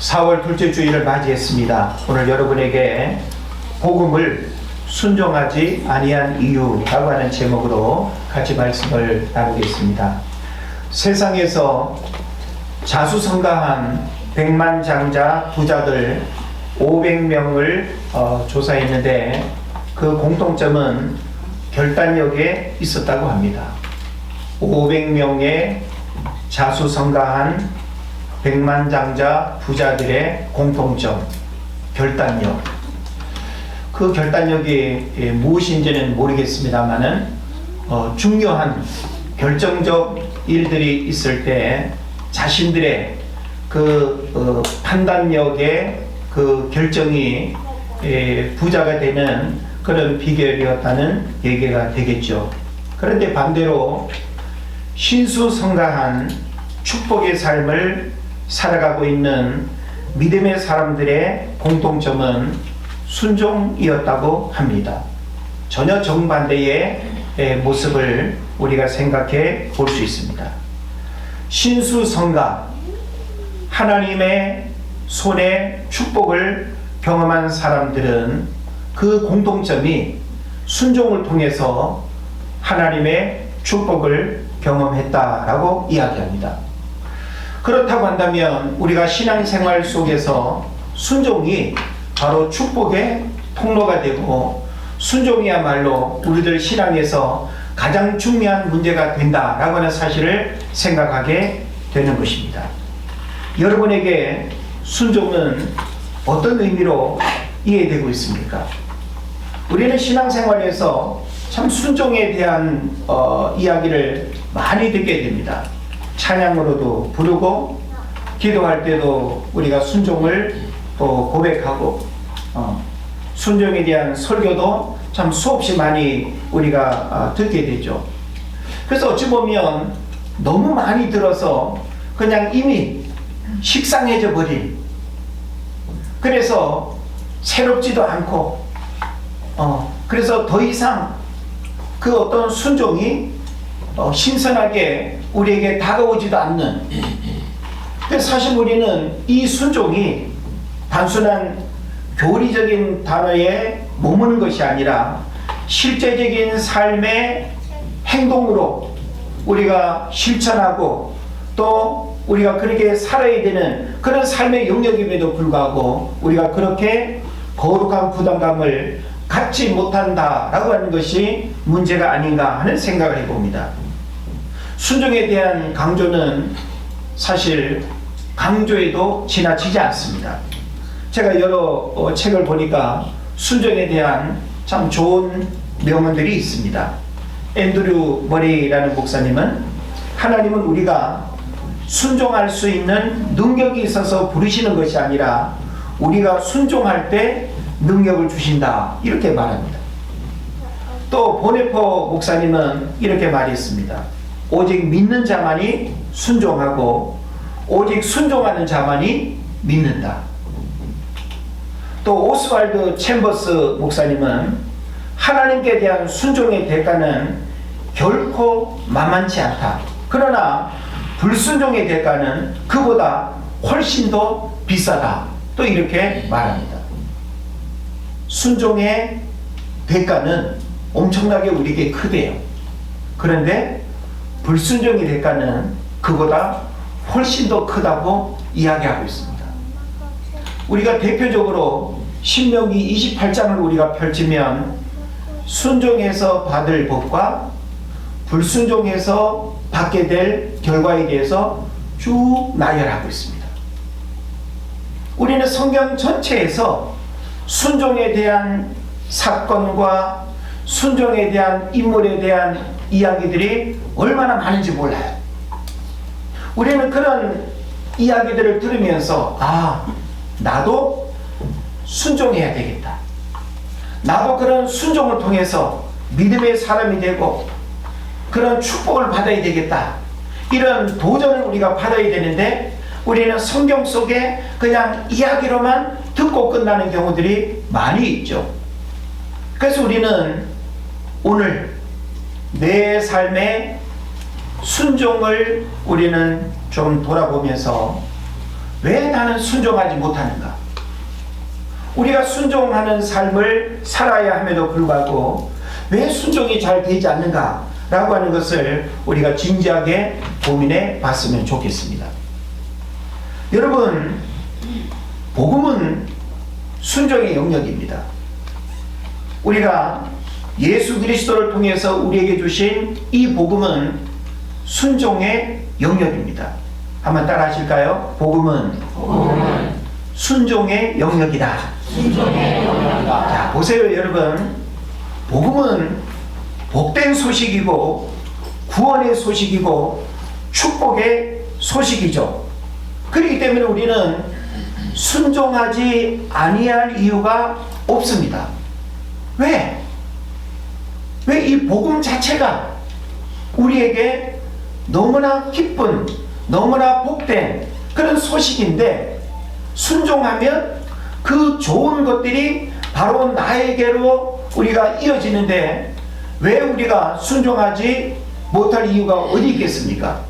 4월 둘째 주일을 맞이했습니다. 오늘 여러분에게 복음을 순종하지 아니한 이유라고 하는 제목으로 같이 말씀을 나누겠습니다. 세상에서 자수성가한 백만장자 부자들 500명을 조사했는데 그 공통점은 결단력에 있었다고 합니다. 500명의 자수성가한 백만장자 부자들의 공통점, 결단력. 그 결단력이 무엇인지는 모르겠습니다만은 중요한 결정적 일들이 있을 때 자신들의 그 판단력의 그 결정이 부자가 되는 그런 비결이었다는 얘기가 되겠죠. 그런데 반대로 신수성가한 축복의 삶을 살아가고 있는 믿음의 사람들의 공통점은 순종이었다고 합니다. 전혀 정반대의 모습을 우리가 생각해 볼 수 있습니다. 신수성가, 하나님의 손에 축복을 경험한 사람들은 그 공통점이 순종을 통해서 하나님의 축복을 경험했다라고 이야기합니다. 그렇다고 한다면 우리가 신앙생활 속에서 순종이 바로 축복의 통로가 되고 순종이야말로 우리들 신앙에서 가장 중요한 문제가 된다라고 하는 사실을 생각하게 되는 것입니다. 여러분에게 순종은 어떤 의미로 이해되고 있습니까? 우리는 신앙생활에서 참 순종에 대한 이야기를 많이 듣게 됩니다. 찬양으로도 부르고 기도할 때도 우리가 순종을 고백하고 순종에 대한 설교도 참 수없이 많이 우리가 듣게 되죠. 그래서 어찌 보면 너무 많이 들어서 그냥 이미 식상해져 버린, 그래서 새롭지도 않고 그래서 더 이상 그 어떤 순종이 신선하게 우리에게 다가오지도 않는. 그래서 사실 우리는 이 순종이 단순한 교리적인 단어에 머무는 것이 아니라 실제적인 삶의 행동으로 우리가 실천하고 또 우리가 그렇게 살아야 되는 그런 삶의 영역임에도 불구하고 우리가 그렇게 거룩한 부담감을 갖지 못한다라고 하는 것이 문제가 아닌가 하는 생각을 해봅니다. 순종에 대한 강조는 사실 강조에도 지나치지 않습니다. 제가 여러 책을 보니까 순종에 대한 참 좋은 명언들이 있습니다. 앤드류 머레이라는 목사님은 하나님은 우리가 순종할 수 있는 능력이 있어서 부르시는 것이 아니라 우리가 순종할 때 능력을 주신다, 이렇게 말합니다. 또 보네포 목사님은 이렇게 말했습니다. 오직 믿는 자만이 순종하고 오직 순종하는 자만이 믿는다. 또 오스왈드 챔버스 목사님은 하나님께 대한 순종의 대가는 결코 만만치 않다. 그러나 불순종의 대가는 그보다 훨씬 더 비싸다. 또 이렇게 말합니다. 순종의 대가는 엄청나게 우리에게 크대요. 그런데 불순종의 대가는 그보다 훨씬 더 크다고 이야기하고 있습니다. 우리가 대표적으로 신명기 28장을 우리가 펼치면 순종해서 받을 복과 불순종해서 받게 될 결과에 대해서 쭉 나열하고 있습니다. 우리는 성경 전체에서 순종에 대한 사건과 순종에 대한 인물에 대한 이야기들이 얼마나 많은지 몰라요. 우리는 그런 이야기들을 들으면서 나도 순종해야 되겠다. 나도 그런 순종을 통해서 믿음의 사람이 되고 그런 축복을 받아야 되겠다. 이런 도전을 우리가 받아야 되는데 우리는 성경 속에 그냥 이야기로만 듣고 끝나는 경우들이 많이 있죠. 그래서 우리는 오늘 내 삶의 순종을 우리는 좀 돌아보면서 왜 나는 순종하지 못하는가? 우리가 순종하는 삶을 살아야 함에도 불구하고 왜 순종이 잘 되지 않는가? 라고 하는 것을 우리가 진지하게 고민해 봤으면 좋겠습니다. 여러분, 복음은 순종의 영역입니다. 우리가 예수 그리스도를 통해서 우리에게 주신 이 복음은 순종의 영역입니다. 한번 따라 하실까요? 복음은 순종의 영역이다. 순종의 영역이다. 자, 보세요, 여러분. 복음은 복된 소식이고 구원의 소식이고 축복의 소식이죠. 그렇기 때문에 우리는 순종하지 아니할 이유가 없습니다. 왜? 왜 이 복음 자체가 우리에게 너무나 기쁜, 너무나 복된 그런 소식인데 순종하면 그 좋은 것들이 바로 나에게로 우리가 이어지는데 왜 우리가 순종하지 못할 이유가 어디 있겠습니까?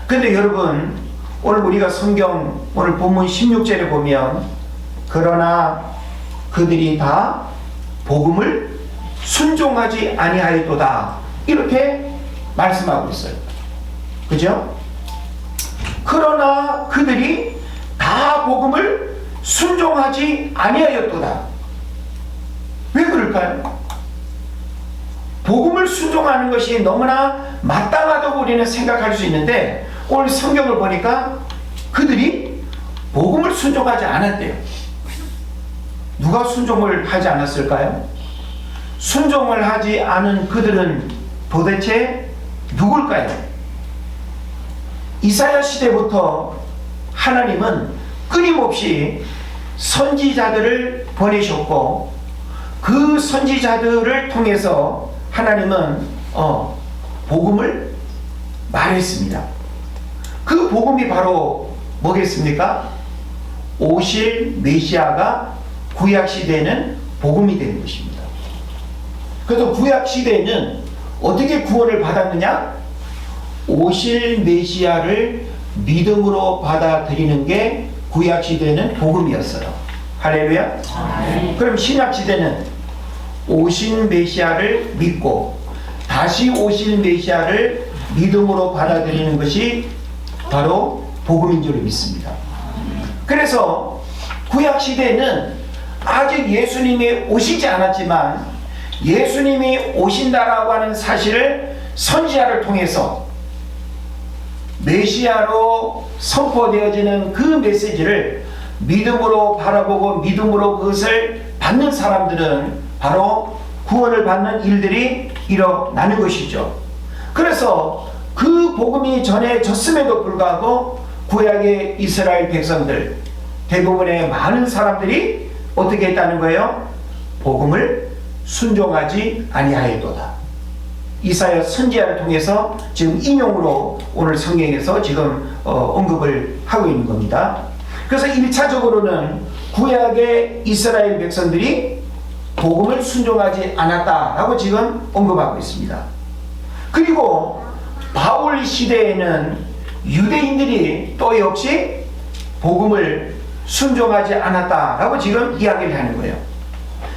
근데 여러분, 오늘 우리가 성경 오늘 본문 16절에 보면 그러나 그들이 다 복음을 순종하지 아니하였도다 이렇게 말씀하고 있어요. 그죠? 그러나 그들이 다 복음을 순종하지 아니하였도다. 왜 그럴까요? 복음을 순종하는 것이 너무나 마땅하다고 우리는 생각할 수 있는데 오늘 성경을 보니까 그들이 복음을 순종하지 않았대요. 누가 순종을 하지 않았을까요? 순종을 하지 않은 그들은 도대체 누굴까요? 이사야 시대부터 하나님은 끊임없이 선지자들을 보내셨고 그 선지자들을 통해서 하나님은 복음을 말했습니다. 그 복음이 바로 뭐겠습니까? 오실 메시아가 구약시대에는 복음이 되는 것입니다. 그래서 구약시대에는 어떻게 구원을 받았느냐? 오실 메시아를 믿음으로 받아들이는 게 구약시대에는 복음이었어요. 할렐루야. 그럼 신약시대는 오신 메시아를 믿고 다시 오실 메시아를 믿음으로 받아들이는 것이 바로 복음인 줄 믿습니다. 그래서 구약시대에는 아직 예수님이 오시지 않았지만 예수님이 오신다라고 하는 사실을 선지자를 통해서 메시아로 선포되어지는 그 메시지를 믿음으로 바라보고 믿음으로 그것을 받는 사람들은 바로 구원을 받는 일들이 일어나는 것이죠. 그래서 그 복음이 전해졌음에도 불구하고 구약의 이스라엘 백성들 대부분의 많은 사람들이 어떻게 했다는 거예요? 복음을 순종하지 아니하였도다. 이사야 선지자를 통해서 지금 인용으로 오늘 성경에서 지금 언급을 하고 있는 겁니다. 그래서 1차적으로는 구약의 이스라엘 백성들이 복음을 순종하지 않았다라고 지금 언급하고 있습니다. 그리고 바울 시대에는 유대인들이 또 역시 복음을 순종하지 않았다라고 지금 이야기를 하는 거예요.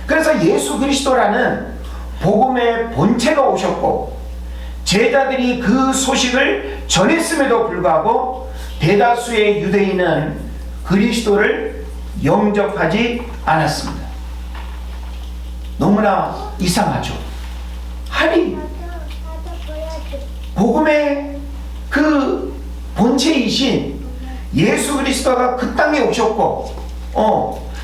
그래서 예수 그리스도라는 복음의 본체가 오셨고 제자들이 그 소식을 전했음에도 불구하고 대다수의 유대인은 그리스도를 영접하지 않았습니다. 너무나 이상하죠. 아니, 복음의 그 본체이신 예수 그리스도가 그 땅에 오셨고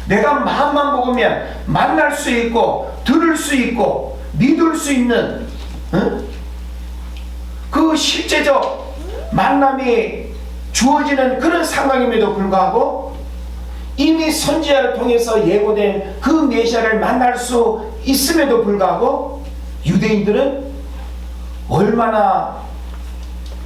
내가 마음만 먹으면 만날 수 있고 들을 수 있고 믿을 수 있는 그 실제적 만남이 주어지는 그런 상황임에도 불구하고 이미 선지자를 통해서 예고된 그 메시아를 만날 수 있음에도 불구하고 유대인들은 얼마나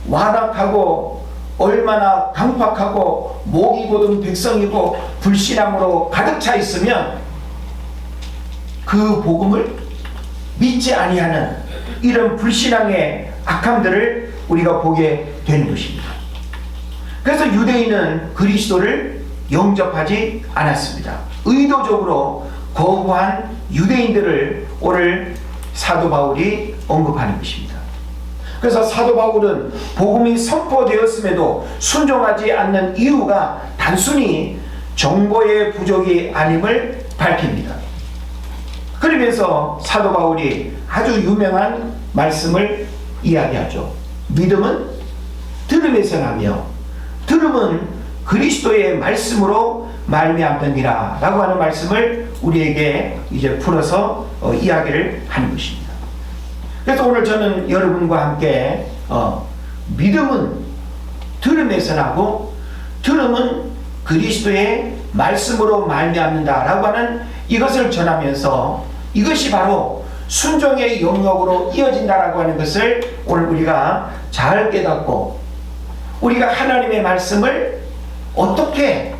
완악하고 얼마나 강팍하고 목이 곧은 백성이고 불신앙으로 가득 차 있으면 그 복음을 믿지 아니하는 이런 불신앙의 악함들을 우리가 보게 되는 것입니다. 그래서 유대인은 그리스도를 영접하지 않았습니다. 의도적으로 거부한 유대인들을 오늘 사도 바울이 언급하는 것입니다. 그래서 사도 바울은 복음이 선포되었음에도 순종하지 않는 이유가 단순히 정보의 부족이 아님을 밝힙니다. 그러면서 사도 바울이 아주 유명한 말씀을 이야기하죠. 믿음은 들음에서 나며 들음은 그리스도의 말씀으로 말미암느니라 라고 하는 말씀을 우리에게 이제 풀어서 이야기를 하는 것입니다. 그래서 오늘 저는 여러분과 함께 믿음은 들음에서 나고 들음은 그리스도의 말씀으로 말미암는다 라고 하는 이것을 전하면서 이것이 바로 순종의 영역으로 이어진다라고 하는 것을 오늘 우리가 잘 깨닫고 우리가 하나님의 말씀을 어떻게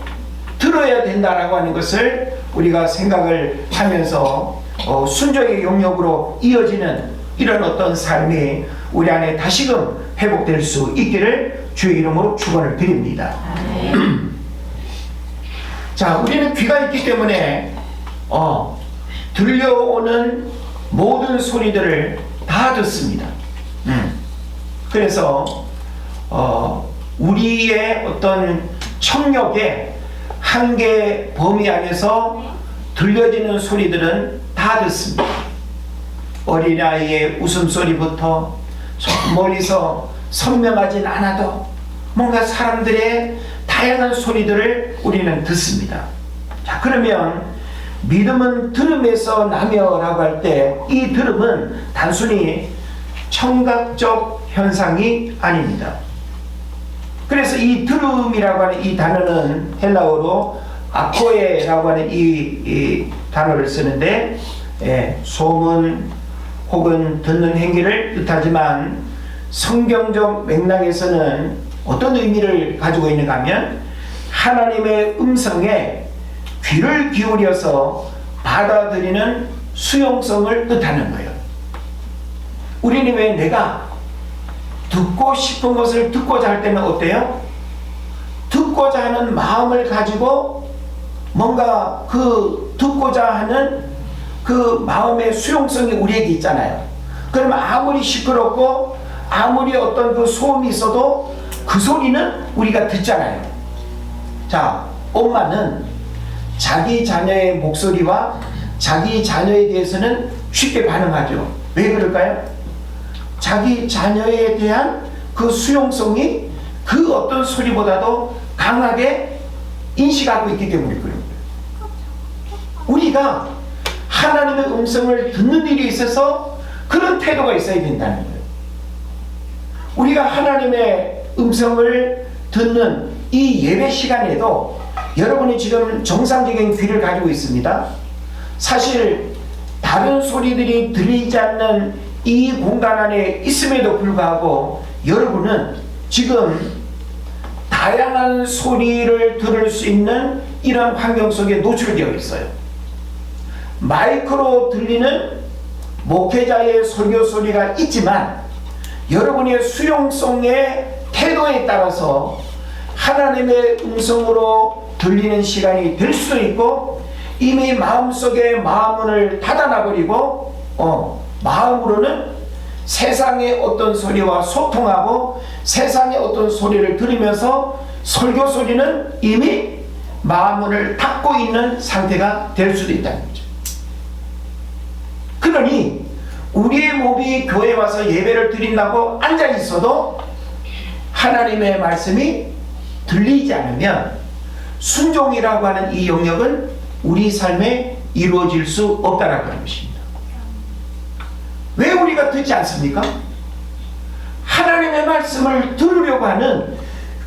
들어야 된다라고 하는 것을 우리가 생각을 하면서 순종의 영역으로 이어지는 이런 어떤 삶이 우리 안에 다시금 회복될 수 있기를 주의 이름으로 축원을 드립니다. 자, 우리는 귀가 있기 때문에 들려오는 모든 소리들을 다 듣습니다. 그래서 우리의 어떤 청력의 한계 범위 안에서 들려지는 소리들은 다 듣습니다. 어린아이의 웃음소리부터 멀리서 선명하진 않아도 뭔가 사람들의 다양한 소리들을 우리는 듣습니다. 자, 그러면 믿음은 들음에서 나며 라고 할 때 이 들음은 단순히 청각적 현상이 아닙니다. 그래서 이 들음이라고 하는 이 단어는 헬라어로 아코에라고 하는 이 단어를 쓰는데 소문 혹은 듣는 행위를 뜻하지만 성경적 맥락에서는 어떤 의미를 가지고 있는가 하면 하나님의 음성에 귀를 기울여서 받아들이는 수용성을 뜻하는 거예요. 우리는 왜 내가 듣고 싶은 것을 듣고자 할 때는 어때요? 듣고자 하는 마음을 가지고 뭔가 그 듣고자 하는 그 마음의 수용성이 우리에게 있잖아요. 그러면 아무리 시끄럽고 아무리 어떤 그 소음이 있어도 그 소리는 우리가 듣잖아요. 자, 엄마는 자기 자녀의 목소리와 자기 자녀에 대해서는 쉽게 반응하죠. 왜 그럴까요? 자기 자녀에 대한 그 수용성이 그 어떤 소리보다도 강하게 인식하고 있기 때문에 그런 거예요. 우리가 하나님의 음성을 듣는 일이 있어서 그런 태도가 있어야 된다는 거예요. 우리가 하나님의 음성을 듣는 이 예배 시간에도 여러분이 지금 정상적인 귀를 가지고 있습니다. 사실 다른 소리들이 들리지 않는 이 공간 안에 있음에도 불구하고 여러분은 지금 다양한 소리를 들을 수 있는 이런 환경 속에 노출되어 있어요. 마이크로 들리는 목회자의 설교 소리가 있지만 여러분의 수용성의 태도에 따라서 하나님의 음성으로 들리는 시간이 될 수도 있고 이미 마음속에 마음문을 닫아놔버리고 마음으로는 세상의 어떤 소리와 소통하고 세상의 어떤 소리를 들으면서 설교 소리는 이미 마음문을 닫고 있는 상태가 될 수도 있다는 거죠. 그러니 우리의 몸이 교회에 와서 예배를 드린다고 앉아 있어도 하나님의 말씀이 들리지 않으면 순종이라고 하는 이 영역은 우리 삶에 이루어질 수 없다라고 하는 것입니다. 왜 우리가 듣지 않습니까? 하나님의 말씀을 들으려고 하는,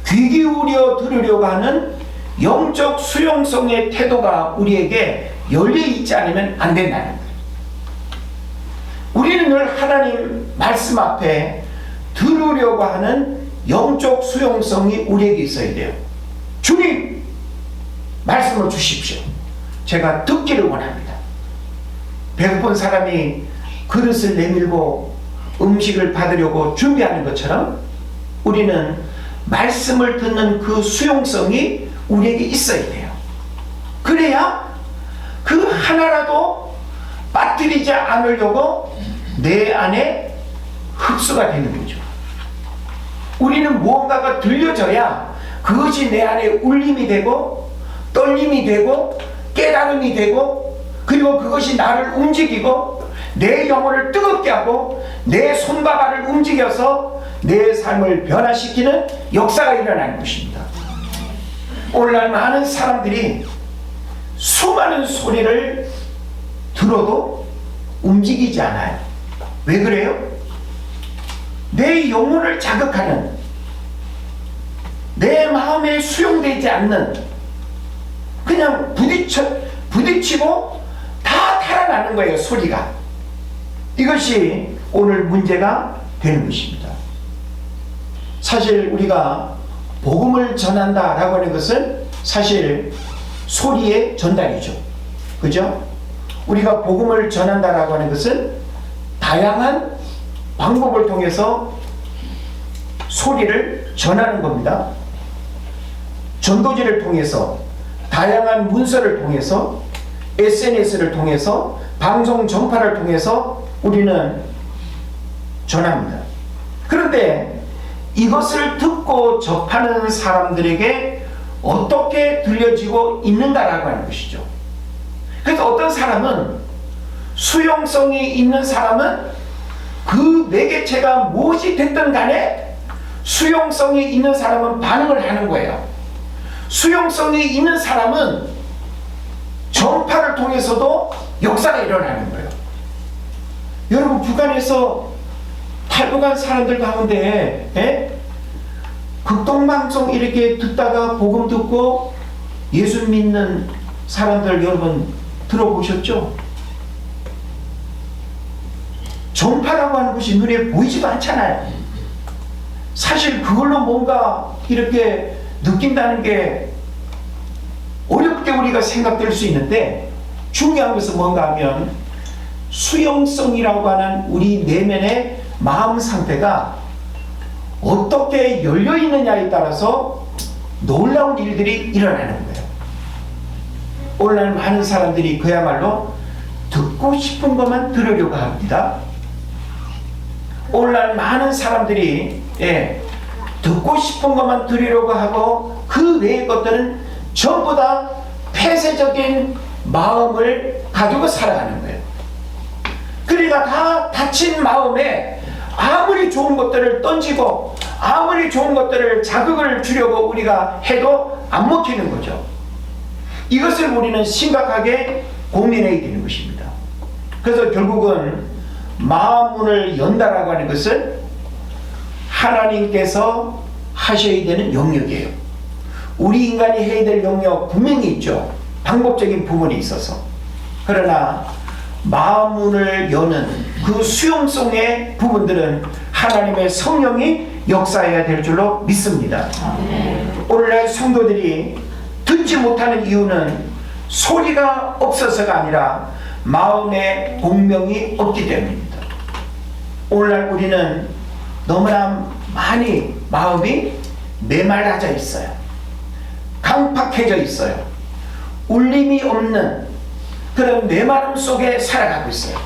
귀 기울여 들으려고 하는 영적 수용성의 태도가 우리에게 열려있지 않으면 안 된다는 거예요. 우리는 늘 하나님 말씀 앞에 들으려고 하는 영적 수용성이 우리에게 있어야 돼요. 주님, 말씀을 주십시오. 제가 듣기를 원합니다. 배고픈 사람이 그릇을 내밀고 음식을 받으려고 준비하는 것처럼 우리는 말씀을 듣는 그 수용성이 우리에게 있어야 돼요. 그래야 그 하나라도 빠뜨리지 않으려고 내 안에 흡수가 되는 거죠. 우리는 무언가가 들려져야 그것이 내 안에 울림이 되고 떨림이 되고 깨달음이 되고, 그리고 그것이 나를 움직이고 내 영혼을 뜨겁게 하고 내 손과 발을 움직여서 내 삶을 변화시키는 역사가 일어나는 것입니다. 오늘날 많은 사람들이 수많은 소리를 들어도 움직이지 않아요. 왜 그래요? 내 영혼을 자극하는, 내 마음에 수용되지 않는, 그냥 부딪히고 다 달아나는 거예요, 소리가. 이것이 오늘 문제가 되는 것입니다. 사실 우리가 복음을 전한다라고 하는 것은 사실 소리의 전달이죠. 그죠? 우리가 복음을 전한다라고 하는 것은 다양한 방법을 통해서 소리를 전하는 겁니다. 전도지를 통해서, 다양한 문서를 통해서, SNS를 통해서, 방송 전파를 통해서 우리는 전합니다. 그런데 이것을 듣고 접하는 사람들에게 어떻게 들려지고 있는가라고 하는 것이죠. 그래서 어떤 사람은, 수용성이 있는 사람은 그 매개체가 무엇이 됐든 간에 수용성이 있는 사람은 반응을 하는 거예요. 수용성이 있는 사람은 전파를 통해서도 역사가 일어나는 거예요. 여러분, 북한에서 탈북한 사람들 가운데 극동방송 이렇게 듣다가 복음 듣고 예수 믿는 사람들 여러분 들어보셨죠? 전파라고 하는 것이 눈에 보이지도 않잖아요. 사실 그걸로 뭔가 이렇게 느낀다는 게 어렵게 우리가 생각될 수 있는데, 중요한 것은 뭔가 하면 수용성이라고 하는 우리 내면의 마음 상태가 어떻게 열려 있느냐에 따라서 놀라운 일들이 일어나는 거예요. 오늘날 많은 사람들이 그야말로 듣고 싶은 것만 들으려고 합니다. 오늘날 많은 사람들이 듣고 싶은 것만 들으려고 하고 그 외의 것들은 전부 다 폐쇄적인 마음을 가지고 살아가는 거예요. 그러니까 다 닫힌 마음에 아무리 좋은 것들을 던지고 아무리 좋은 것들을 자극을 주려고 우리가 해도 안 먹히는 거죠. 이것을 우리는 심각하게 고민해야 되는 것입니다. 그래서 결국은 마음 문을 연다라고 하는 것은 하나님께서 하셔야 되는 영역이에요. 우리 인간이 해야 될 영역 분명히 있죠. 방법적인 부분이 있어서. 그러나 마음 문을 여는 그 수용성의 부분들은 하나님의 성령이 역사해야 될 줄로 믿습니다. 오늘날 성도들이 듣지 못하는 이유는 소리가 없어서가 아니라 마음의 공명이 없기 때문입니다. 오늘날 우리는 너무나 많이 마음이 메말라져 있어요. 강팍해져 있어요. 울림이 없는 그런 메마름 속에 살아가고 있어요.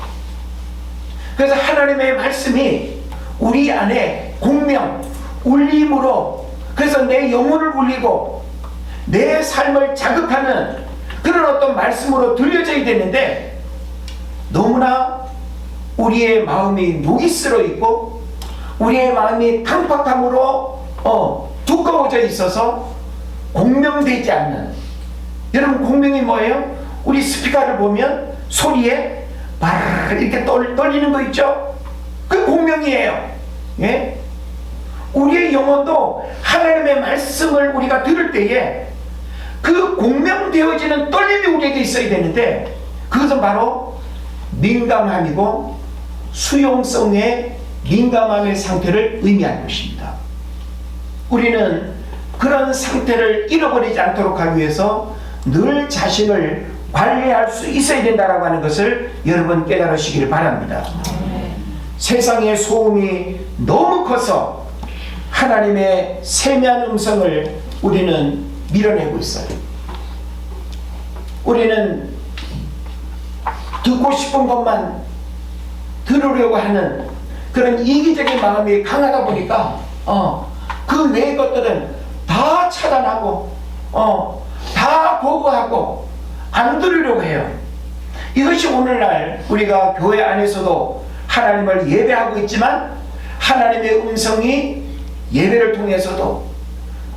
그래서 하나님의 말씀이 우리 안에 공명, 울림으로, 그래서 내 영혼을 울리고 내 삶을 자극하는 그런 어떤 말씀으로 들려져야 되는데, 너무나 우리의 마음이 녹이 쓸어 있고 우리의 마음이 강팍함으로 두꺼워져 있어서 공명되지 않는. 여러분, 공명이 뭐예요? 우리 스피커를 보면 소리에 바르르 이렇게 떨리는 거 있죠? 그 공명이에요. 예? 우리의 영혼도 하나님의 말씀을 우리가 들을 때에 그 공명되어지는 떨림이 우리에게 있어야 되는데, 그것은 바로 민감함이고 수용성의 민감함의 상태를 의미하는 것입니다. 우리는 그런 상태를 잃어버리지 않도록 하기 위해서 늘 자신을 관리할 수 있어야 된다라고 하는 것을 여러분 깨달으시기를 바랍니다. 세상의 소음이 너무 커서 하나님의 세미한 음성을 우리는 밀어내고 있어요. 우리는 듣고 싶은 것만 들으려고 하는 그런 이기적인 마음이 강하다 보니까 그 외의 것들은 다 차단하고 다 거부하고 안 들으려고 해요. 이것이 오늘날 우리가 교회 안에서도 하나님을 예배하고 있지만 하나님의 음성이 예배를 통해서도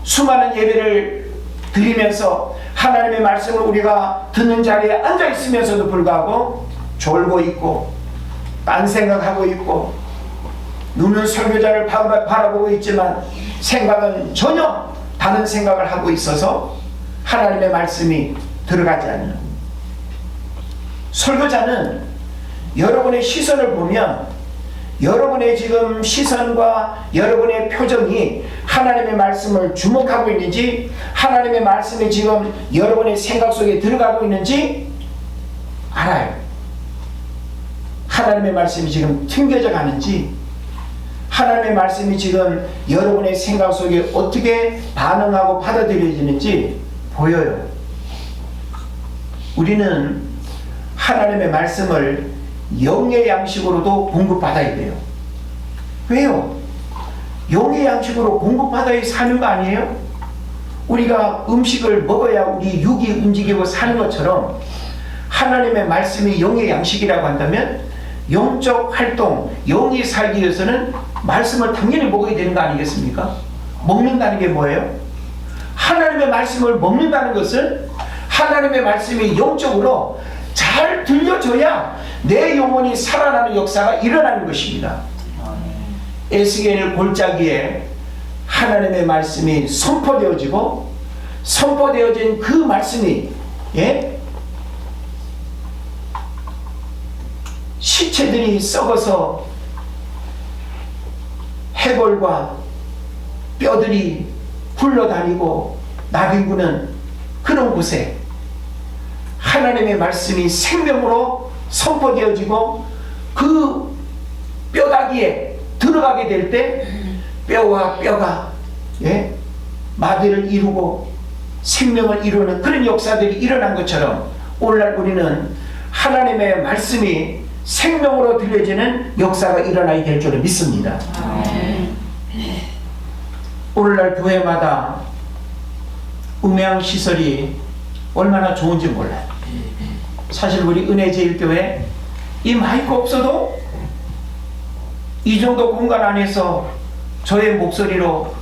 수많은 예배를 드리면서 하나님의 말씀을 우리가 듣는 자리에 앉아 있으면서도 불구하고 졸고 있고 딴 생각하고 있고 눈은 설교자를 바라보고 있지만 생각은 전혀 다른 생각을 하고 있어서 하나님의 말씀이 들어가지 않는, 설교자는 여러분의 시선을 보면 여러분의 지금 시선과 여러분의 표정이 하나님의 말씀을 주목하고 있는지, 하나님의 말씀이 지금 여러분의 생각 속에 들어가고 있는지 알아요. 하나님의 말씀이 지금 튕겨져 가는지, 하나님의 말씀이 지금 여러분의 생각 속에 어떻게 반응하고 받아들여지는지 보여요. 우리는 하나님의 말씀을 영의 양식으로도 공급받아야 돼요. 왜요? 영의 양식으로 공급받아야 사는 거 아니에요? 우리가 음식을 먹어야 우리 육이 움직이고 사는 것처럼 하나님의 말씀이 영의 양식이라고 한다면 영적 활동, 영이 살기 위해서는 말씀을 당연히 먹어야 되는 거 아니겠습니까? 먹는다는 게 뭐예요? 하나님의 말씀을 먹는다는 것은 하나님의 말씀이 영적으로 잘 들려줘야 내 영혼이 살아나는 역사가 일어나는 것입니다. 에스겔 골짜기에 하나님의 말씀이 선포되어지고 선포되어진 그 말씀이 시체들이 썩어서 해골과 뼈들이 굴러다니고 나비구는 그런 곳에 하나님의 말씀이 생명으로 선포되어지고 그 뼈다귀에 들어가게 될 때 뼈와 뼈가 마디를 이루고 생명을 이루는 그런 역사들이 일어난 것처럼 오늘날 우리는 하나님의 말씀이 생명으로 들려지는 역사가 일어나야 될 줄을 믿습니다. 오늘날 교회마다 음향시설이 얼마나 좋은지 몰라요. 사실 우리 은혜제일교회 이 마이크 없어도 이 정도 공간 안에서 저의 목소리로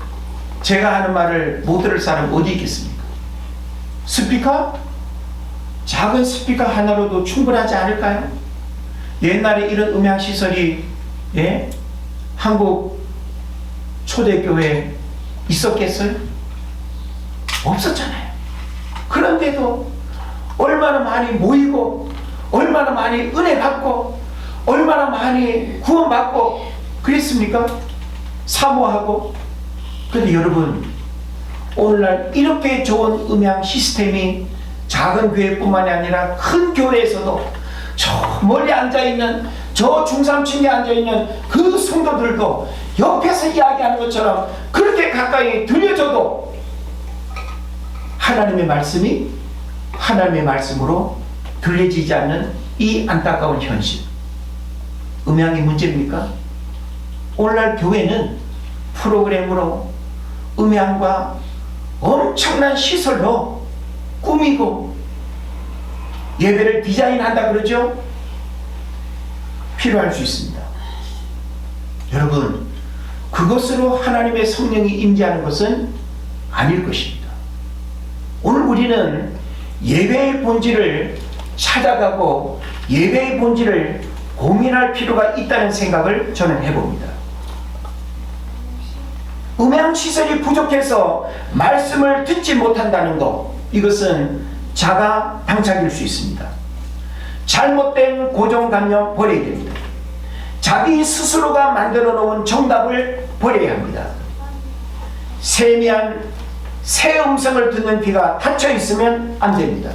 제가 하는 말을 못 들을 사람 어디 있겠습니까? 스피커? 작은 스피커 하나로도 충분하지 않을까요? 옛날에 이런 음향시설이 한국 초대교회에 있었겠어요? 없었잖아요. 그런데도 얼마나 많이 모이고 얼마나 많이 은혜 받고 얼마나 많이 구원받고 그랬습니까? 사모하고. 그런데 여러분, 오늘날 이렇게 좋은 음향 시스템이 작은 교회뿐만이 아니라 큰 교회에서도 저 멀리 앉아있는 저 중삼층에 앉아있는 그 성도들도 옆에서 이야기하는 것처럼 그렇게 가까이 들려줘도 하나님의 말씀이 하나님의 말씀으로 들려지지 않는 이 안타까운 현실. 음향이 문제입니까? 오늘날 교회는 프로그램으로 음향과 엄청난 시설로 꾸미고 예배를 디자인한다 그러죠? 필요할 수 있습니다. 여러분, 그것으로 하나님의 성령이 임재하는 것은 아닐 것입니다. 오늘 우리는 예배의 본질을 찾아가고 예배의 본질을 고민할 필요가 있다는 생각을 저는 해봅니다. 음향시설이 부족해서 말씀을 듣지 못한다는 것, 이것은 자가 당착일 수 있습니다. 잘못된 고정관념 버려야 됩니다. 자기 스스로가 만들어 놓은 정답을 버려야 합니다. 세미한 새 음성을 듣는 귀가 닫혀 있으면 안 됩니다.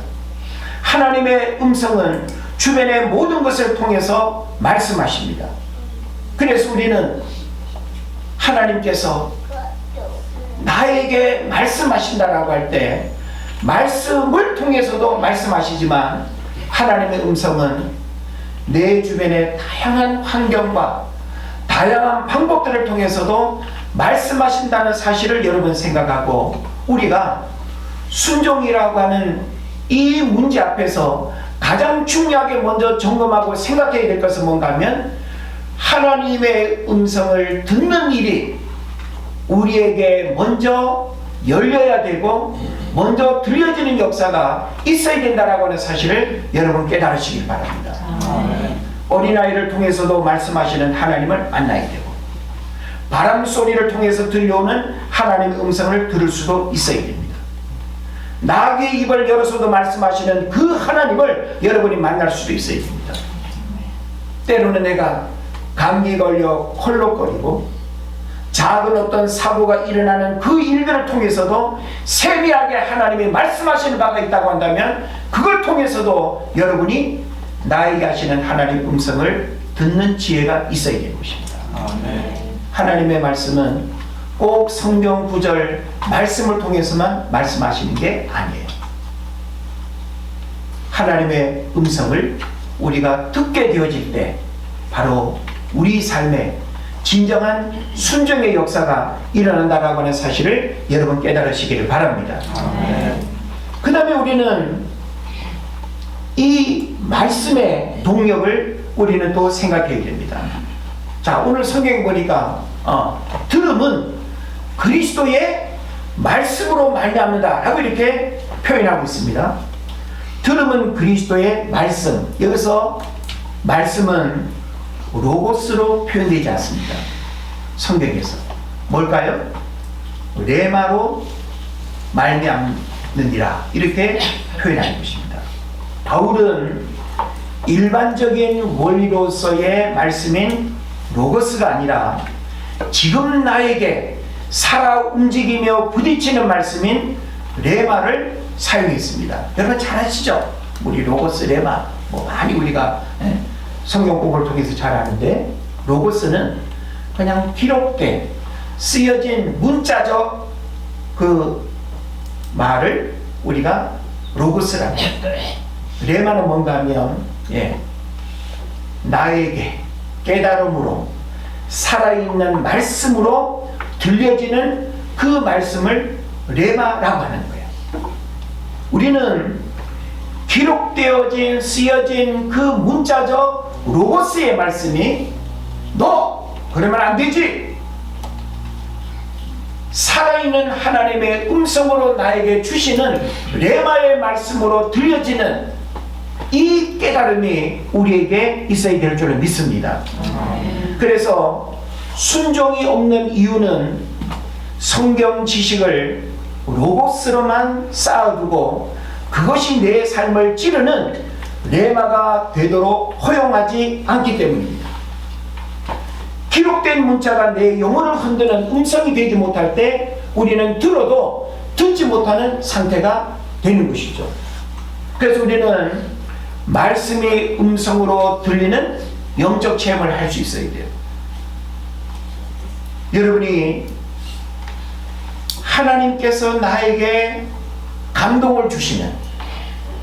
하나님의 음성은 주변의 모든 것을 통해서 말씀하십니다. 그래서 우리는 하나님께서 나에게 말씀하신다라고 할 때 말씀을 통해서도 말씀하시지만 하나님의 음성은 내 주변의 다양한 환경과 다양한 방법들을 통해서도 말씀하신다는 사실을 여러분 생각하고 우리가 순종이라고 하는 이 문제 앞에서 가장 중요하게 먼저 점검하고 생각해야 될 것은 뭔가 하면 하나님의 음성을 듣는 일이 우리에게 먼저 열려야 되고 먼저 들려지는 역사가 있어야 된다라고 하는 사실을 여러분 깨달으시길 바랍니다. 어린아이를 통해서도 말씀하시는 하나님을 만나야 되고 바람 소리를 통해서 들려오는 하나님의 음성을 들을 수도 있어야 됩니다. 나귀의 입을 열어서도 말씀하시는 그 하나님을 여러분이 만날 수도 있어야 됩니다. 때로는 내가 감기 걸려 콜록거리고 작은 어떤 사고가 일어나는 그 일들을 통해서도 세밀하게 하나님이 말씀하시는 바가 있다고 한다면 그걸 통해서도 여러분이 나에게 하시는 하나님의 음성을 듣는 지혜가 있어야 되는 것입니다. 하나님의 말씀은 꼭 성경 구절 말씀을 통해서만 말씀하시는 게 아니에요. 하나님의 음성을 우리가 듣게 되어질 때 바로 우리 삶에 진정한 순종의 역사가 일어난다라고 하는 사실을 여러분 깨달으시기를 바랍니다. 그 다음에 우리는 이 말씀의 동력을 우리는 또 생각해야 됩니다. 자, 오늘 성경에 보니까 들음은 그리스도의 말씀으로 말미암는다 라고 이렇게 표현하고 있습니다. 들음은 그리스도의 말씀. 여기서 말씀은 로고스로 표현되지 않습니다. 성경에서 뭘까요? 레마로 말미암느니라 이렇게 표현하는 것입니다. 바울은 일반적인 원리로서의 말씀인 로고스가 아니라 지금 나에게 살아 움직이며 부딪히는 말씀인 레마를 사용했습니다. 여러분 잘 아시죠? 우리 로고스 레마 많이 우리가 성경 공부를 통해서 잘 아는데 로고스는 그냥 기록된 쓰여진 문자적 그 말을 우리가 로고스라고 합니다. 레마는 뭔가 하면 나에게 깨달음으로 살아있는 말씀으로 들려지는 그 말씀을 레마라고 하는 거예요. 우리는 기록되어진 쓰여진 그 문자적 로고스의 말씀이 너 그러면 안 되지, 살아있는 하나님의 음성으로 나에게 주시는 레마의 말씀으로 들려지는 이 깨달음이 우리에게 있어야 될 줄을 믿습니다. 그래서 순종이 없는 이유는 성경 지식을 로고스로만 쌓아두고 그것이 내 삶을 찌르는 레마가 되도록 허용하지 않기 때문입니다. 기록된 문자가 내 영혼을 흔드는 음성이 되지 못할 때 우리는 들어도 듣지 못하는 상태가 되는 것이죠. 그래서 우리는 말씀이 음성으로 들리는 영적 체험을 할 수 있어야 돼요. 여러분이 하나님께서 나에게 감동을 주시면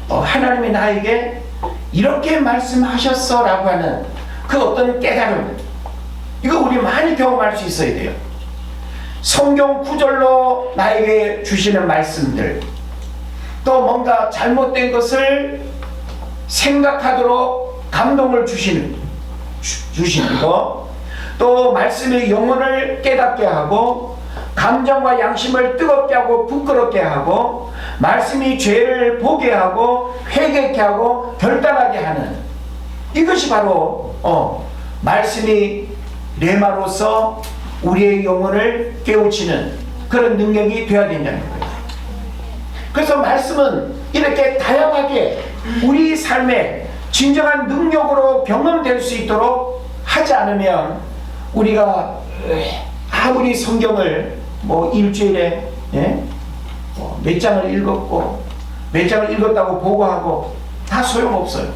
하나님이 나에게 이렇게 말씀하셨어 라고 하는 그 어떤 깨달음, 이거 우리 많이 경험할 수 있어야 돼요. 성경 구절로 나에게 주시는 말씀들, 또 뭔가 잘못된 것을 생각하도록 감동을 주시는 거, 또 말씀의 영혼을 깨닫게 하고 감정과 양심을 뜨겁게 하고 부끄럽게 하고 말씀이 죄를 보게 하고 회개케 하고 결단하게 하는, 이것이 바로 말씀이 레마로서 우리의 영혼을 깨우치는 그런 능력이 되어야 된다는 거예요. 그래서 말씀은 이렇게 다양하게 우리 삶에 진정한 능력으로 경험될 수 있도록 하지 않으면 우리가 아무리 성경을 일주일에 몇 장을 읽었고 몇 장을 읽었다고 보고하고 다 소용없어요.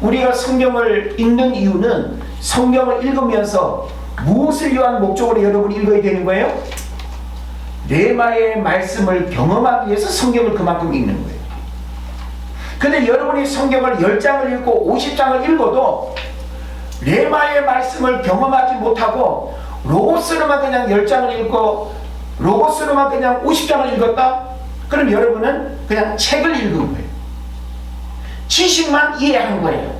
우리가 성경을 읽는 이유는 성경을 읽으면서 무엇을 위한 목적으로 여러분이 읽어야 되는 거예요? 레마의 말씀을 경험하기 위해서 성경을 그만큼 읽는 거예요. 근데 여러분이 성경을 10장을 읽고 50장을 읽어도 레마의 말씀을 경험하지 못하고 로고스로만 그냥 10장을 읽고 로고스로만 그냥 50장을 읽었다? 그럼 여러분은 그냥 책을 읽은 거예요. 지식만 이해한 거예요.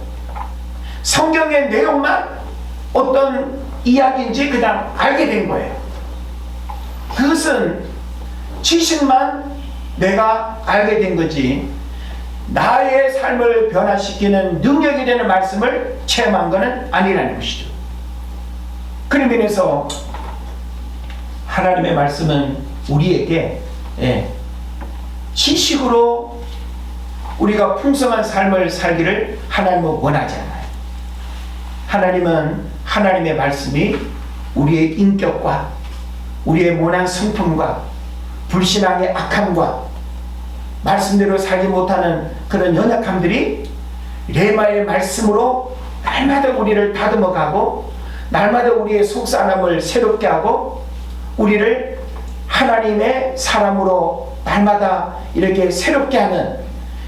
성경의 내용만 어떤 이야기인지 그냥 알게 된 거예요. 그것은 지식만 내가 알게 된 거지 나의 삶을 변화시키는 능력이 되는 말씀을 체험한 것은 아니라는 것이죠. 그런 면에서 하나님의 말씀은 우리에게 지식으로 우리가 풍성한 삶을 살기를 하나님은 원하지 않아요. 하나님은 하나님의 말씀이 우리의 인격과 우리의 모난 성품과 불신앙의 악함과 말씀대로 살지 못하는 그런 연약함들이 레마의 말씀으로 날마다 우리를 다듬어가고 날마다 우리의 속사람을 새롭게 하고 우리를 하나님의 사람으로 날마다 이렇게 새롭게 하는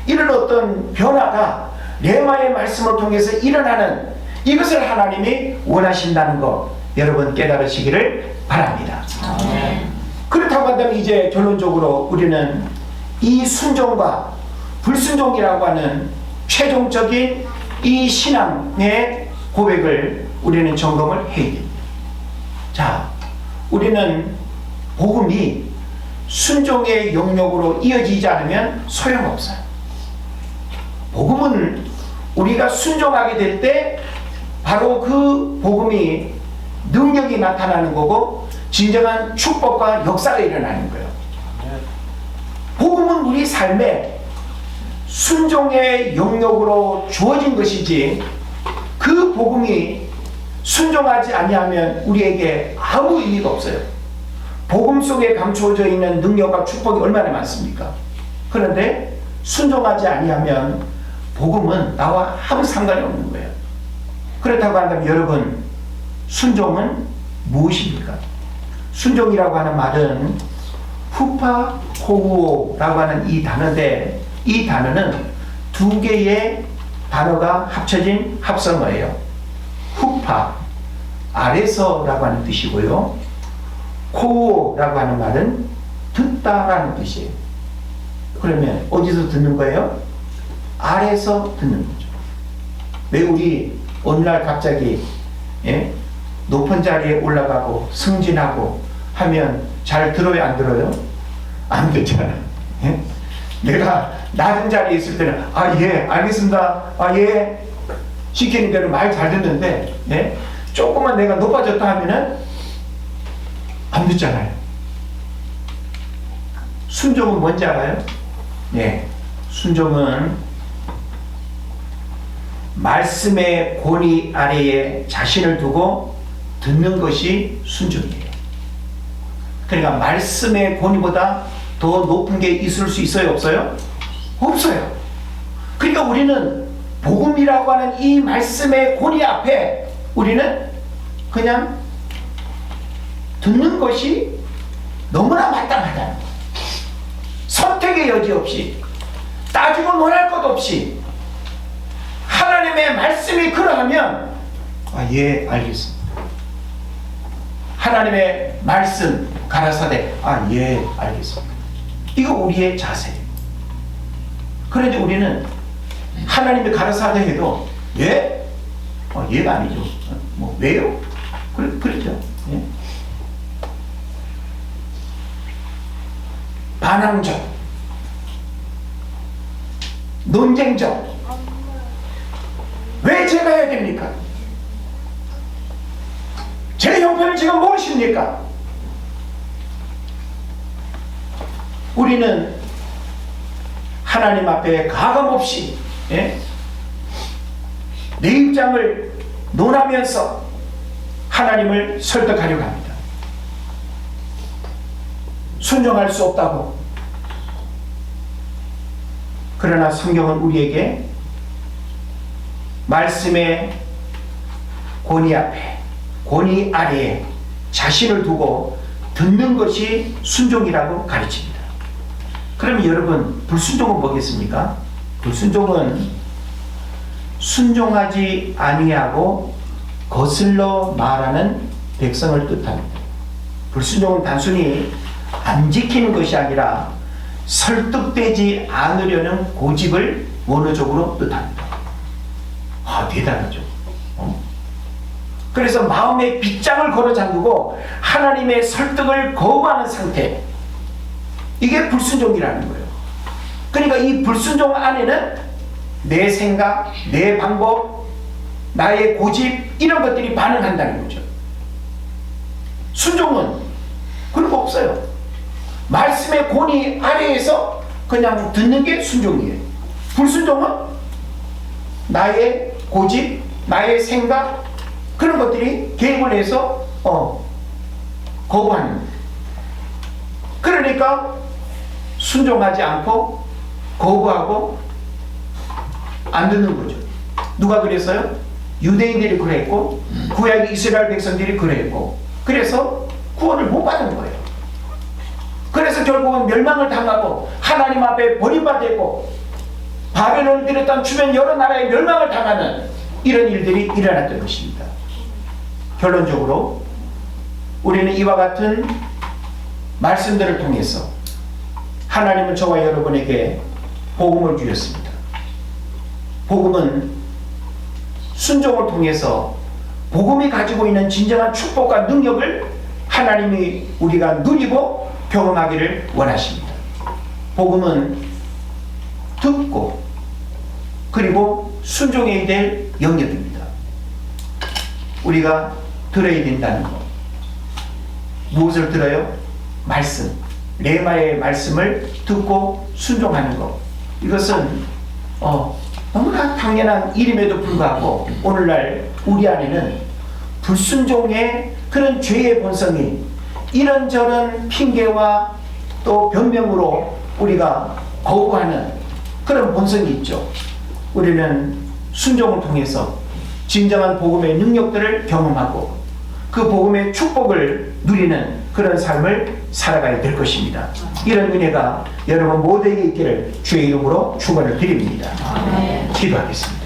이런 어떤 변화가 레마의 말씀을 통해서 일어나는 이것을 하나님이 원하신다는 것 여러분 깨달으시기를 바랍니다. 그렇다고 한다면 이제 결론적으로 우리는 이 순종과 불순종이라고 하는 최종적인 이 신앙의 고백을 우리는 점검을 해야 됩니다. 자, 우리는 복음이 순종의 영역으로 이어지지 않으면 소용없어요. 복음은 우리가 순종하게 될 때 바로 그 복음이 능력이 나타나는 거고 진정한 축복과 역사가 일어나는 거예요. 복음은 우리 삶에 순종의 영역으로 주어진 것이지 그 복음이 순종하지 아니하면 우리에게 아무 의미가 없어요. 복음 속에 감추어져 있는 능력과 축복이 얼마나 많습니까? 그런데 순종하지 아니하면 복음은 나와 아무 상관이 없는 거예요. 그렇다고 한다면 여러분 순종은 무엇입니까? 순종이라고 하는 말은 후파호우오라고 하는 이 단어인데 이 단어는 두 개의 단어가 합쳐진 합성어예요. 후파, 아래서라고 하는 뜻이고요. 코우오라고 하는 말은 듣다라는 뜻이에요. 그러면 어디서 듣는 거예요? 아래서 듣는 거죠. 왜 우리 어느 날 갑자기 높은 자리에 올라가고 승진하고 하면 잘 들어요, 안 들어요? 안 듣잖아요. 내가 낮은 자리에 있을 때는 예, 알겠습니다. 예, 시키는 대로 말 잘 듣는데 조금만 내가 높아졌다 하면은 안 듣잖아요. 순종은 뭔지 알아요? 순종은 말씀의 권위 아래에 자신을 두고 듣는 것이 순종이에요. 그러니까 말씀의 권위보다 더 높은 게 있을 수 있어요? 없어요? 없어요. 그러니까 우리는 복음이라고 하는 이 말씀의 권위 앞에 우리는 그냥 듣는 것이 너무나 마땅하다는 거예요. 선택의 여지 없이 따지고 논할 것 없이 하나님의 말씀이 그러하면 예, 알겠습니다. 하나님의 말씀 가라사대 예, 알겠습니다. 이거 우리의 자세예요. 그런데 우리는 하나님이 가라사대 해도 예? 예가 아니죠. 왜요? 그렇죠. 예? 반항적, 논쟁적. 왜 제가 해야 됩니까? 제 형편을 지금 모르십니까? 우리는 하나님 앞에 가감없이 내 입장을 논하면서 하나님을 설득하려고 합니다. 순종할 수 없다고. 그러나 성경은 우리에게 말씀의 권위 앞에, 권위 아래에 자신을 두고 듣는 것이 순종이라고 가르칩니다. 그러면 여러분, 불순종은 뭐겠습니까? 불순종은 순종하지 아니하고 거슬러 말하는 백성을 뜻합니다. 불순종은 단순히 안 지키는 것이 아니라 설득되지 않으려는 고집을 원어적으로 뜻합니다. 대단하죠. 그래서 마음의 빗장을 걸어 잠그고 하나님의 설득을 거부하는 상태, 이게 불순종이라는 거예요. 그러니까 이 불순종 안에는 내 생각, 내 방법, 나의 고집, 이런 것들이 반응한다는 거죠. 순종은 그런 거 없어요. 말씀의 권위 아래에서 그냥 듣는 게 순종이에요. 불순종은 나의 고집, 나의 생각, 그런 것들이 개입을 해서 거부하는 거예요. 그러니까 순종하지 않고 거부하고 안 듣는 거죠. 누가 그랬어요? 유대인들이 그랬고 구약 이스라엘 백성들이 그랬고, 그래서 구원을 못 받은 거예요. 그래서 결국은 멸망을 당하고 하나님 앞에 버림받았고 바벨론을 비롯한 주변 여러 나라에 멸망을 당하는 이런 일들이 일어났던 것입니다. 결론적으로 우리는 이와 같은 말씀들을 통해서 하나님은 저와 여러분에게 복음을 주셨습니다. 복음은 순종을 통해서 복음이 가지고 있는 진정한 축복과 능력을 하나님이 우리가 누리고 경험하기를 원하십니다. 복음은 듣고 그리고 순종해야 될 영역입니다. 우리가 들어야 된다는 것. 무엇을 들어요? 말씀, 레마의 말씀을 듣고 순종하는 것. 이것은 너무나 당연한 일임에도 불구하고 오늘날 우리 안에는 불순종의 그런 죄의 본성이 이런저런 핑계와 또 변명으로 우리가 거부하는 그런 본성이 있죠. 우리는 순종을 통해서 진정한 복음의 능력들을 경험하고 그 복음의 축복을 누리는 그런 삶을 살아가야 될 것입니다. 이런 은혜가 여러분 모두에게 있기를 주의 이름으로 축원을 드립니다. 기도하겠습니다.